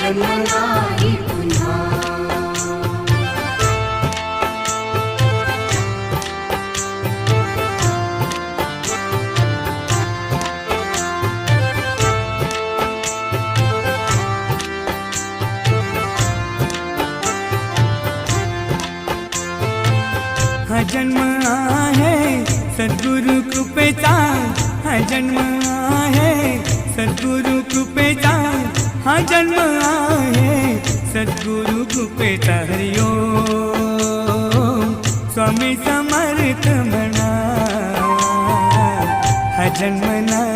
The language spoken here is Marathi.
जन्म नाही पुन्हा. हा जन्म आहे सद्गुरु कृपेचा, हा जन्म आहे सद्गुरु कृपेचा, हा जन्म आहे सद्गुरु कृपेचा. हरि ओम स्वामी समर्थ म्हणा, हा जन्म नाही